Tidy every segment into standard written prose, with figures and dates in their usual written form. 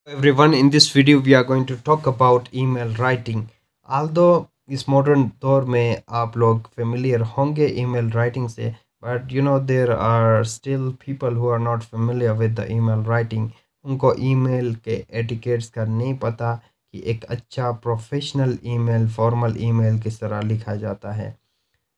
Everyone, in this video we are going to talk about email writing. Although इस modern दौर में आप लोग फेमिलियर होंगे ईमेल राइटिंग से, but there are still people who are not familiar with the email writing. उनको email के etiquettes का नहीं पता कि एक अच्छा प्रोफेशनल ईमेल, फॉर्मल ईमेल किस तरह लिखा जाता है.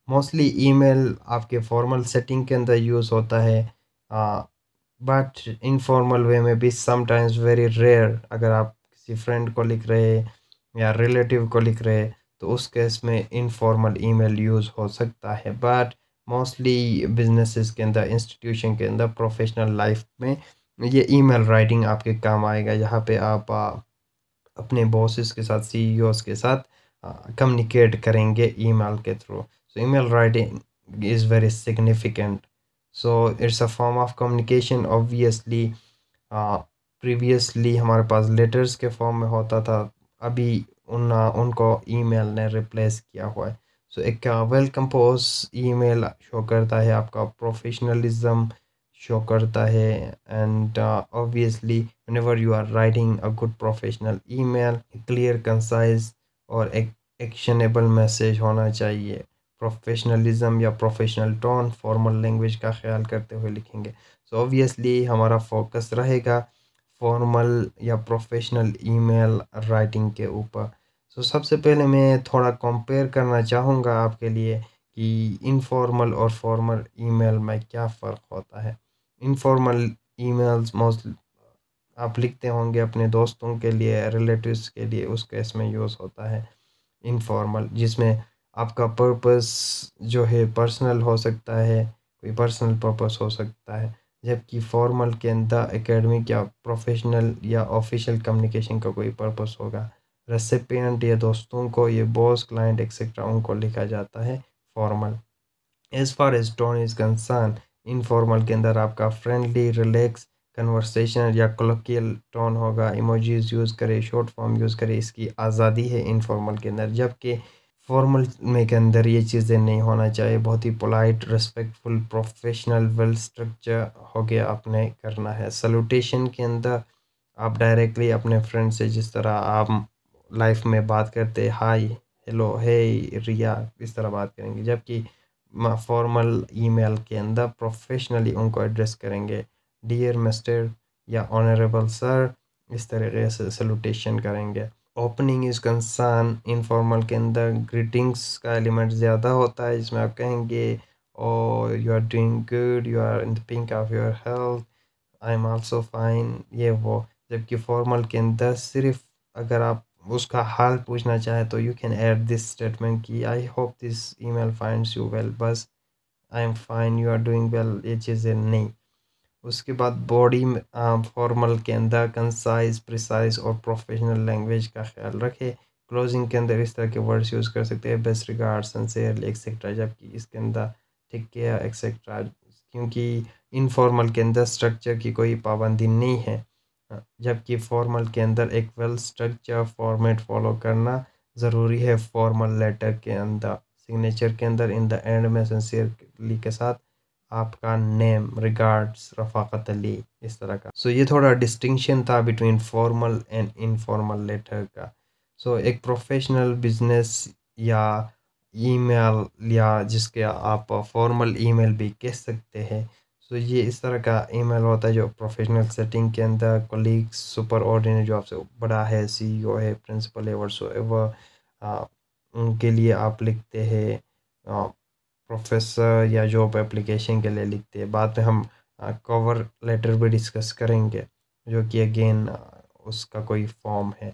मोस्टली ईमेल आपके फॉर्मल सेटिंग के अंदर यूज़ होता है, बट इनफॉर्मल वे में भी समटाइम्स वेरी रेयर. अगर आप किसी फ्रेंड को लिख रहे या रिलेटिव को लिख रहे तो उस केस में इनफॉर्मल ईमेल यूज़ हो सकता है. बट मोस्टली बिजनेसेस के अंदर, इंस्टीट्यूशन के अंदर, प्रोफेशनल लाइफ में ये ईमेल राइटिंग आपके काम आएगा. यहाँ पे आप अपने बॉसेस के साथ, सीईओस के साथ कम्युनिकेट करेंगे ईमेल के through. So email writing is very significant. So it's a form of communication. Obviously previously हमारे पास लेटर्स के फॉर्म में होता था, अभी उनको ईमेल ने रिप्लेस किया हुआ है. सो एक वेल कंपोज ईमेल शो करता है, आपका प्रोफेशनलिज्म शो करता है. And obviously whenever you are writing a good professional email, clear, concise और एक एक्शनेबल मैसेज होना चाहिए. प्रोफेशनलिज्म या प्रोफेशनल टोन, फॉर्मल लैंग्वेज का ख्याल करते हुए लिखेंगे. सो ऑब्वियसली हमारा फोकस रहेगा फॉर्मल या प्रोफेशनल ईमेल राइटिंग के ऊपर. सो सबसे पहले मैं थोड़ा कंपेयर करना चाहूँगा आपके लिए कि इनफॉर्मल और फॉर्मल ईमेल में क्या फ़र्क होता है. इनफॉर्मल ईमेल्स मोस्टली आप लिखते होंगे अपने दोस्तों के लिए, रिलेटिव्स के लिए, उस केस में यूज़ होता है इनफॉर्मल, जिसमें आपका पर्पस जो है पर्सनल हो सकता है, कोई पर्सनल पर्पस हो सकता है. जबकि फॉर्मल के अंदर एकेडमिक या प्रोफेशनल या ऑफिशियल कम्युनिकेशन का कोई पर्पस होगा. रेसिपिएंट या दोस्तों को, ये बॉस, क्लाइंट एक्सेट्रा, उनको लिखा जाता है formal. As far as tone is concern, informal के अंदर आपका फ्रेंडली, रिलैक्स, कन्वर्सेशन या कोलोकियल टोन होगा. इमोजीज यूज़ करें, शॉर्ट फॉर्म यूज़ करें, इसकी आज़ादी है इनफॉर्मल के अंदर. जबकि फॉर्मल में के अंदर ये चीज़ें नहीं होना चाहिए. बहुत ही polite, respectful, professional, well structure हो गया आपने करना है. सल्यूटेशन के अंदर आप डायरेक्टली अपने फ्रेंड से जिस तरह आप लाइफ में बात करते, हाय, हेलो, हे, रिया, इस तरह बात करेंगे. जबकि फॉर्मल ईमेल के अंदर प्रोफेशनली उनको एड्रेस करेंगे, डियर मिस्टर या ऑनरेबल सर, इस तरीके से सल्यूटेशन करेंगे. ओपनिंग इज़ कंसर्न, इनफॉर्मल के अंदर ग्रीटिंग्स का एलिमेंट ज़्यादा होता है, जिसमें आप कहेंगे oh you are doing good, you are in the pink of your health, I am also fine, ये वो. जबकि फॉर्मल के अंदर सिर्फ अगर आप उसका हाल पूछना चाहें तो you can add this statement कि I hope this email finds you well, बस I am fine, you are doing well, ये चीज़ें नहीं. उसके बाद बॉडी में फॉर्मल के अंदर कंसाइज, प्रिसाइज और प्रोफेशनल लैंग्वेज का ख्याल रखें. क्लोजिंग के अंदर इस तरह के वर्ड्स यूज़ कर सकते हैं, बेस्ट रिगार्ड, सिंसियरली, एक्सेट्रा. जबकि इसके अंदर टेक केयर, एक्सेट्रा, क्योंकि इनफॉर्मल के अंदर स्ट्रक्चर की कोई पाबंदी नहीं है. जबकि फॉर्मल के अंदर एक वेल स्ट्रक्चर फॉर्मेट फॉलो करना ज़रूरी है. फॉर्मल लेटर के अंदर सिग्नेचर के अंदर इन द एंड में सिंसियरली के साथ आपका नेम, रिगार्ड्स, रफ़ाकत अली, इस तरह का. सो ये थोड़ा डिस्टिंक्शन था between formal and informal letter का. सो एक प्रोफेशनल बिजनेस या ईमेल, या जिसके आप फॉर्मल ईमेल भी कह सकते हैं, सो ये इस तरह का ईमेल होता है जो प्रोफेशनल सेटिंग के अंदर कोलीग्स, सुपर ऑर्डिनेट जो आपसे बड़ा है, सीईओ है, प्रिंसिपल है, व्हाटसोएवर, उनके लिए आप लिखते हैं. प्रोफेसर या जॉब एप्लीकेशन के लिए लिखते हैं. बाद में हम कवर लेटर भी डिस्कस करेंगे, जो कि अगेन उसका कोई फॉर्म है.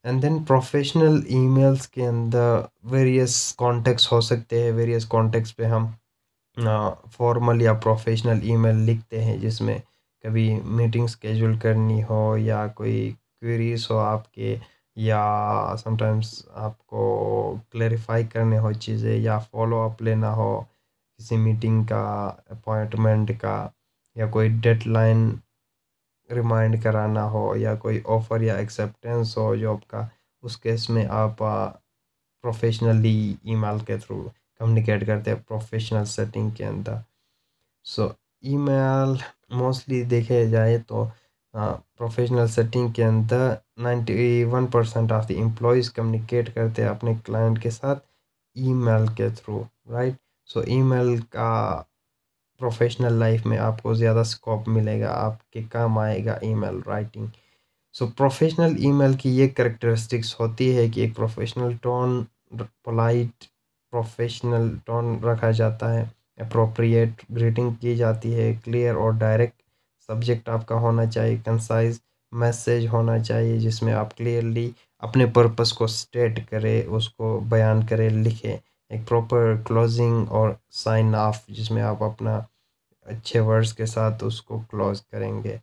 एंड देन प्रोफेशनल ईमेल्स के अंदर वेरियस कॉन्टेक्स्ट हो सकते हैं. वेरियस कॉन्टेक्स्ट पे हम फॉर्मल या प्रोफेशनल ईमेल लिखते हैं, जिसमें कभी मीटिंग स्केड्यूल करनी हो, या कोई क्वेरीज हो आपके, या समटाइम्स आपको क्लेरिफाई करने हो चीज़ें, या फॉलो अप लेना हो किसी मीटिंग का, अपॉइंटमेंट का, या कोई डेडलाइन रिमाइंड कराना हो, या कोई ऑफ़र या एक्सेप्टेंस हो जॉब का. उस केस में आप प्रोफेशनली ईमेल के थ्रू कम्युनिकेट करते हैं प्रोफेशनल सेटिंग के अंदर. सो ईमेल मोस्टली देखे जाए तो प्रोफेशनल सेटिंग के अंदर 91% ऑफ द एम्प्लॉयज़ कम्युनिकेट करते हैं अपने क्लाइंट के साथ ईमेल के थ्रू, राइट। सो ईमेल का प्रोफेशनल लाइफ में आपको ज़्यादा स्कोप मिलेगा, आपके काम आएगा ईमेल राइटिंग। सो प्रोफेशनल ईमेल की ये करेक्टरिस्टिक्स होती है कि एक professional tone, polite professional tone रखा जाता है, अप्रोप्रिएट ग्रीटिंग की जाती है, क्लियर और डायरेक्ट सब्जेक्ट आपका होना चाहिए, कंसाइज मैसेज होना चाहिए जिसमें आप क्लियरली अपने पर्पस को स्टेट करें, उसको बयान करें, लिखें। एक प्रॉपर क्लोजिंग और साइन ऑफ जिसमें आप अपना अच्छे वर्ड्स के साथ उसको क्लोज करेंगे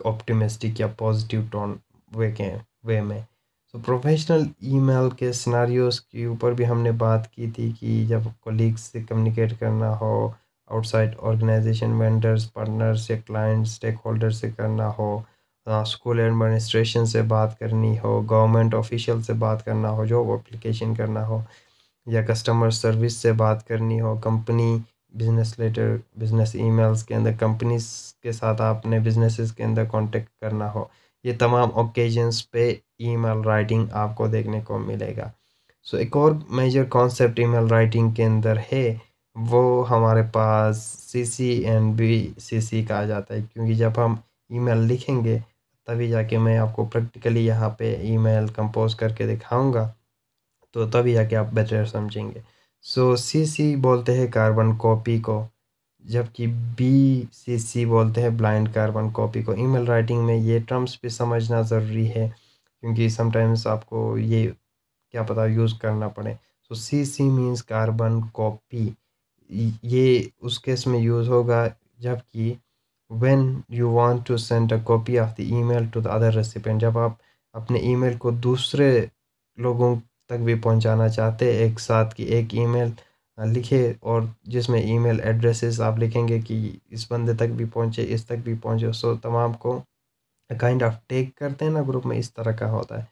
ऑप्टिमिस्टिक या पॉजिटिव टोन वे में। तो प्रोफेशनल ईमेल के सिनारियोस के ऊपर भी हमने बात की थी कि जब कोलीग्स से कम्युनिकेट करना हो, आउटसाइड ऑर्गेनाइजेशन, वेंडर्स, पार्टनर्स या क्लाइंट्स, स्टेक होल्डर से करना हो, स्कूल एडमिनिस्ट्रेशन से बात करनी हो, गवर्नमेंट ऑफिशियल से बात करना हो, जॉब एप्लीकेशन करना हो, या कस्टमर सर्विस से बात करनी हो, company business letter, business emails के अंदर कंपनीज के साथ आपने बिजनेसेस के अंदर कांटेक्ट करना हो, ये तमाम ओकेजन्स पे ईमेल राइटिंग आपको देखने को मिलेगा। सो एक और मेजर कॉन्सेप्ट ईमेल राइटिंग के अंदर है, वो हमारे पास सीसी एंड बीसीसी कहा जाता है, क्योंकि जब हम ईमेल लिखेंगे तभी जाके मैं आपको प्रैक्टिकली यहाँ पे ईमेल कंपोज करके दिखाऊंगा, तो तभी जाके आप बेटर समझेंगे। सो सीसी बोलते हैं कार्बन कॉपी को, जबकि बीसीसी बोलते हैं ब्लाइंड कार्बन कॉपी को। ईमेल राइटिंग में ये टर्म्स भी समझना ज़रूरी है, क्योंकि समटाइम्स आपको ये क्या पता यूज़ करना पड़े। So CC means carbon copy, ये उस केस में यूज़ होगा जबकि when you want to send a copy of the email to the other recipient, जब आप अपने ईमेल को दूसरे लोगों तक भी पहुंचाना चाहते हैं, एक साथ की एक ईमेल लिखे और जिसमें ईमेल एड्रेसेस आप लिखेंगे कि इस बंदे तक भी पहुंचे, इस तक भी पहुंचे, सो तमाम को काइंड ऑफ टेक करते हैं ना ग्रुप में, इस तरह का होता है।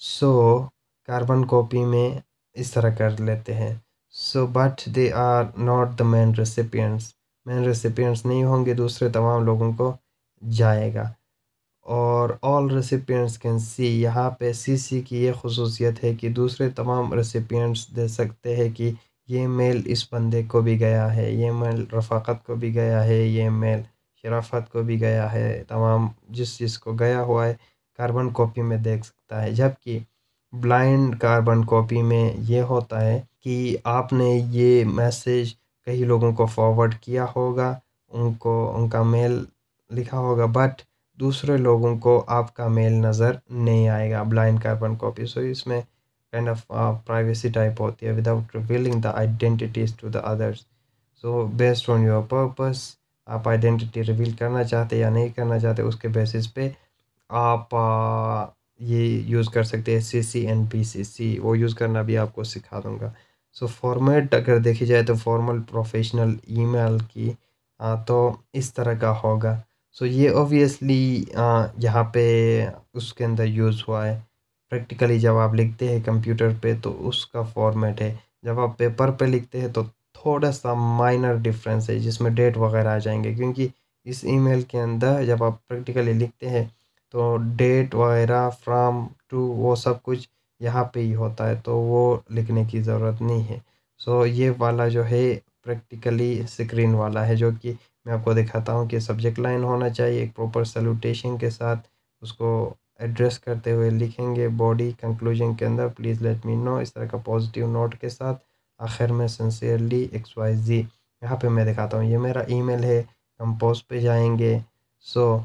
सो कार्बन कॉपी में इस तरह कर लेते हैं। So but they are not the main recipients नहीं होंगे, दूसरे तमाम लोगों को जाएगा। और ऑल रेसिपिएंट्स कैन सी, यहाँ पे सीसी की ये खसूसियत है कि दूसरे तमाम रेसिपिएंट्स दे सकते हैं कि ये मेल इस बंदे को भी गया है, ये मेल रफ़ाकत को भी गया है, ये मेल शराफत को भी गया है, तमाम जिस जिसको गया हुआ है कार्बन कॉपी में देख सकता है। जबकि ब्लाइंड कार्बन कॉपी में ये होता है कि आपने ये मैसेज कई लोगों को फॉरवर्ड किया होगा, उनको उनका मेल लिखा होगा, बट दूसरे लोगों को आपका मेल नज़र नहीं आएगा ब्लाइंड कार्बन कॉपी। सो इसमें काइंड ऑफ प्राइवेसी टाइप होती है, without revealing the identities to the others. So based on your purpose, आप आइडेंटिटी रिवील करना चाहते या नहीं करना चाहते, उसके बेसिस पे आप ये यूज़ कर सकते हैं सीसी एंड बीसीसी, वो यूज़ करना भी आपको सिखा दूंगा। सो फॉर्मेट अगर देखी जाए तो फॉर्मल प्रोफेशनल ईमेल की तो इस तरह का होगा। सो ये ऑब्वियसली यहाँ पे उसके अंदर यूज़ हुआ है। प्रैक्टिकली जब आप लिखते हैं कंप्यूटर पे तो उसका फॉर्मेट है, जब आप पेपर पे लिखते हैं तो थोड़ा सा माइनर डिफरेंस है जिसमें डेट वगैरह आ जाएंगे, क्योंकि इस ईमेल के अंदर जब आप प्रैक्टिकली लिखते हैं तो डेट वगैरह फ्रॉम टू वो सब कुछ यहाँ पे ही होता है, तो वो लिखने की ज़रूरत नहीं है। सो ये वाला जो है प्रैक्टिकली स्क्रीन वाला है, जो कि मैं आपको दिखाता हूँ कि सब्जेक्ट लाइन होना चाहिए एक प्रॉपर सैल्यूटेशन के साथ, उसको एड्रेस करते हुए लिखेंगे बॉडी कंक्लूजन के अंदर प्लीज़ लेट मी नो, इस तरह का पॉजिटिव नोट के साथ आखिर में सिंसियरली XYZ। यहाँ पे मैं दिखाता हूँ, ये मेरा ईमेल है, कंपोज पे जाएंगे। सो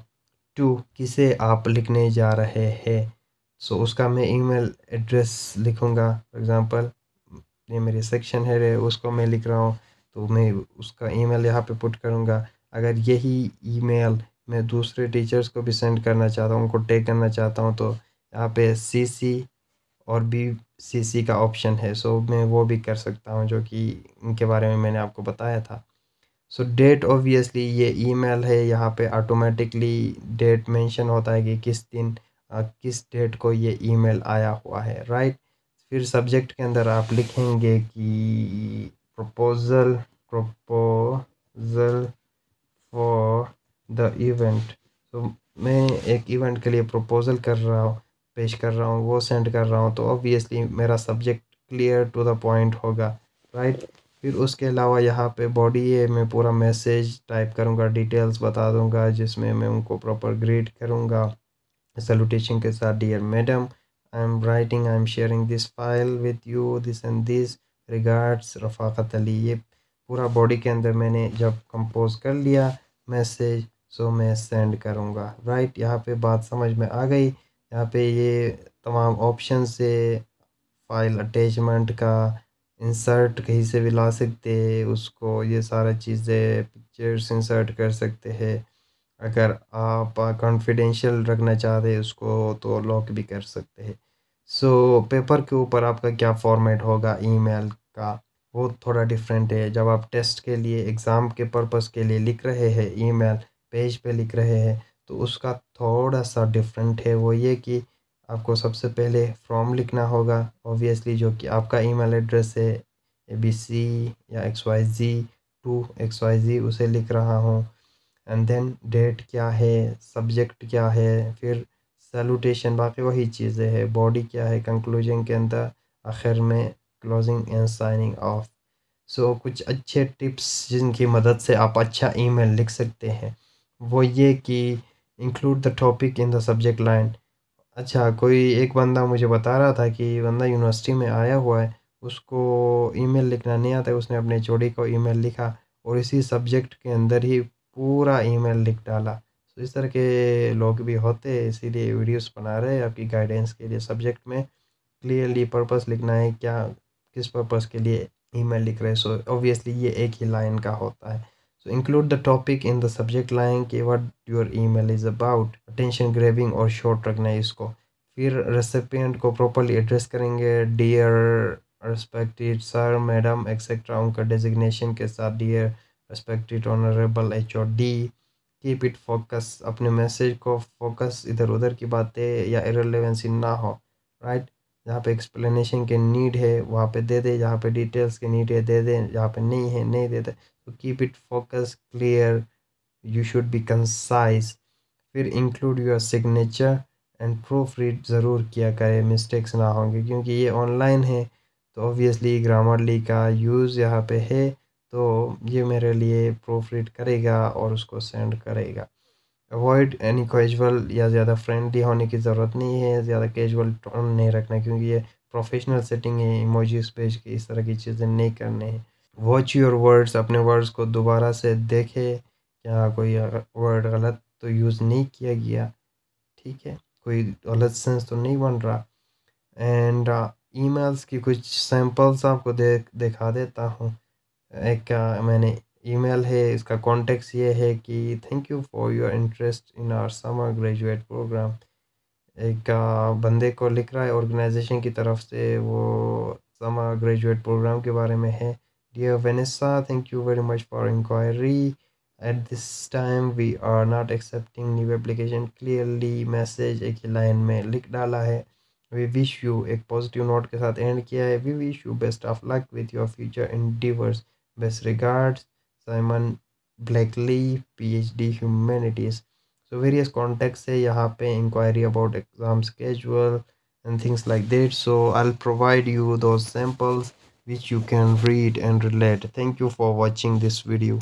टू किसे आप लिखने जा रहे हैं, सो उसका मैं ईमेल एड्रेस लिखूँगा। फॉर एग्ज़ाम्पल ये मेरी सेक्शन है, उसको मैं लिख रहा हूँ, तो मैं उसका ईमेल यहाँ पे पुट करूँगा। अगर यही ईमेल मैं दूसरे टीचर्स को भी सेंड करना चाहता हूँ, उनको टैग करना चाहता हूँ, तो यहाँ पे सीसी और बीसीसी का ऑप्शन है, सो मैं वो भी कर सकता हूँ, जो कि इनके बारे में मैंने आपको बताया था। सो डेट ऑब्वियसली ये ईमेल है, यहाँ पे ऑटोमेटिकली डेट मेंशन होता है कि किस दिन किस डेट को ये ईमेल आया हुआ है, राइट। फिर सब्जेक्ट के अंदर आप लिखेंगे कि प्रपोजल फॉर द इवेंट। तो मैं एक इवेंट के लिए प्रपोज़ल कर रहा हूँ, पेश कर रहा हूँ, वो सेंड कर रहा हूँ, तो ऑब्वियसली मेरा subject clear to the point होगा, राइट। फिर उसके अलावा यहाँ पे बॉडी है, मैं पूरा मैसेज टाइप करूँगा, डिटेल्स बता दूँगा, जिसमें मैं उनको प्रॉपर ग्रीट करूँगा सैल्यूटेशन के साथ, dear madam, I am sharing this file with you, this and this, regards Rafaqat Ali. ये पूरा बॉडी के अंदर मैंने जब कंपोज कर लिया मैसेज, सो मैं सेंड करूँगा, राइट। यहाँ पे बात समझ में आ गई। यहाँ पे ये तमाम ऑप्शन से फाइल अटैचमेंट का, इंसर्ट कहीं से भी ला सकते हैं उसको, ये सारा चीज़ें, पिक्चर्स इंसर्ट कर सकते हैं। अगर आप कॉन्फिडेंशियल रखना चाहते हैं उसको तो लॉक भी कर सकते हैं। सो पेपर के ऊपर आपका क्या फॉर्मेट होगा ईमेल का, वो थोड़ा डिफरेंट है। जब आप टेस्ट के लिए, एग्ज़ाम के पर्पस के लिए लिख रहे हैं, ईमेल पेज पे लिख रहे हैं, तो उसका थोड़ा सा डिफरेंट है। वो ये कि आपको सबसे पहले फ्रॉम लिखना होगा, ऑब्वियसली, जो कि आपका ईमेल एड्रेस है, ABC या XYZ टू XYZ, उसे लिख रहा हूँ। एंड देन डेट क्या है, सब्जेक्ट क्या है, फिर सैल्यूटेशन, बाकी वही चीज़ें हैं। बॉडी क्या है, कंक्लूजन के अंदर, आखिर में क्लोजिंग एंड साइनिंग ऑफ। सो कुछ अच्छे टिप्स जिनकी मदद से आप अच्छा ईमेल लिख सकते हैं, वो ये कि include the topic in the subject line. अच्छा, कोई एक बंदा मुझे बता रहा था कि बंदा यूनिवर्सिटी में आया हुआ है, उसको ईमेल लिखना नहीं आता है, उसने अपने जोड़ी को ईमेल लिखा और इसी सब्जेक्ट के अंदर ही पूरा ईमेल लिख डाला। तो इस तरह के लोग भी होते हैं, इसीलिए वीडियोस बना रहे हैं आपकी गाइडेंस के लिए। सब्जेक्ट में क्लियरली पर्पस लिखना है, क्या किस पर्पस के लिए ईमेल लिख रहे हैं। सो ऑब्वियसली ये एक ही लाइन का होता है। So include the topic in the subject line कि what your email is about, attention grabbing और शॉर्ट रखना है इसको। फिर रेसिपिएंट को प्रॉपर्ली एड्रेस करेंगे, dear respected sir, madam etcetera, उनका डेजिग्नेशन के साथ, dear respected honorable HOD। Keep it focus, अपने मैसेज को फोकस, इधर उधर की बातें या इररिलेवेंसी ना हो, राइट। जहाँ पे एक्सप्लेनेशन के नीड है वहाँ पे दे दे, जहाँ पे डिटेल्स के नीड है दे दें, जहाँ पे नहीं है नहीं दे दे। तो keep it focus, clear, you should be concise. फिर include your signature and proofread ज़रूर किया करें, मिस्टेक्स ना होंगे, क्योंकि ये ऑनलाइन है। तो ऑब्वियसली ग्रामरली का यूज़ यहाँ पे है, तो ये मेरे लिए प्रूफ रीड करेगा और उसको सेंड करेगा। अवॉइड एनी कैजुअल या ज़्यादा फ्रेंडली होने की ज़रूरत नहीं है, ज़्यादा कैजुअल टोन नहीं रखना, क्योंकि ये प्रोफेशनल सेटिंग है, इमोजीज पेज के इस तरह की चीज़ें नहीं करनी है। वॉच योर वर्ड्स, अपने वर्ड्स को दोबारा से देखे, क्या कोई वर्ड गलत तो यूज़ नहीं किया गया, ठीक है, कोई गलत सेंस तो नहीं बन रहा। एंड ईमेल्स की कुछ सैंपल्स आपको दिखा देता हूँ। एक मैंने ईमेल है, इसका कॉन्टेक्स्ट ये है कि thank you for your interest in our summer graduate program. एक बंदे को लिख रहा है, ऑर्गेनाइजेशन की तरफ से, वो समर ग्रेजुएट प्रोग्राम के बारे में है। Dear Vanessa, thank you very much for inquiry, at this time we are not accepting new application. Clearly message एक ही लाइन में लिख डाला है। वी विश यू, एक पॉजिटिव नोट के साथ एंड किया है, we wish you best of luck with your future endeavors, best regards, Simon Blakely, PhD humanities. So various contacts है यहाँ पे, inquiry about exam schedule and things like that. So I'll provide you those samples which you can read and relate. Thank you for watching this video.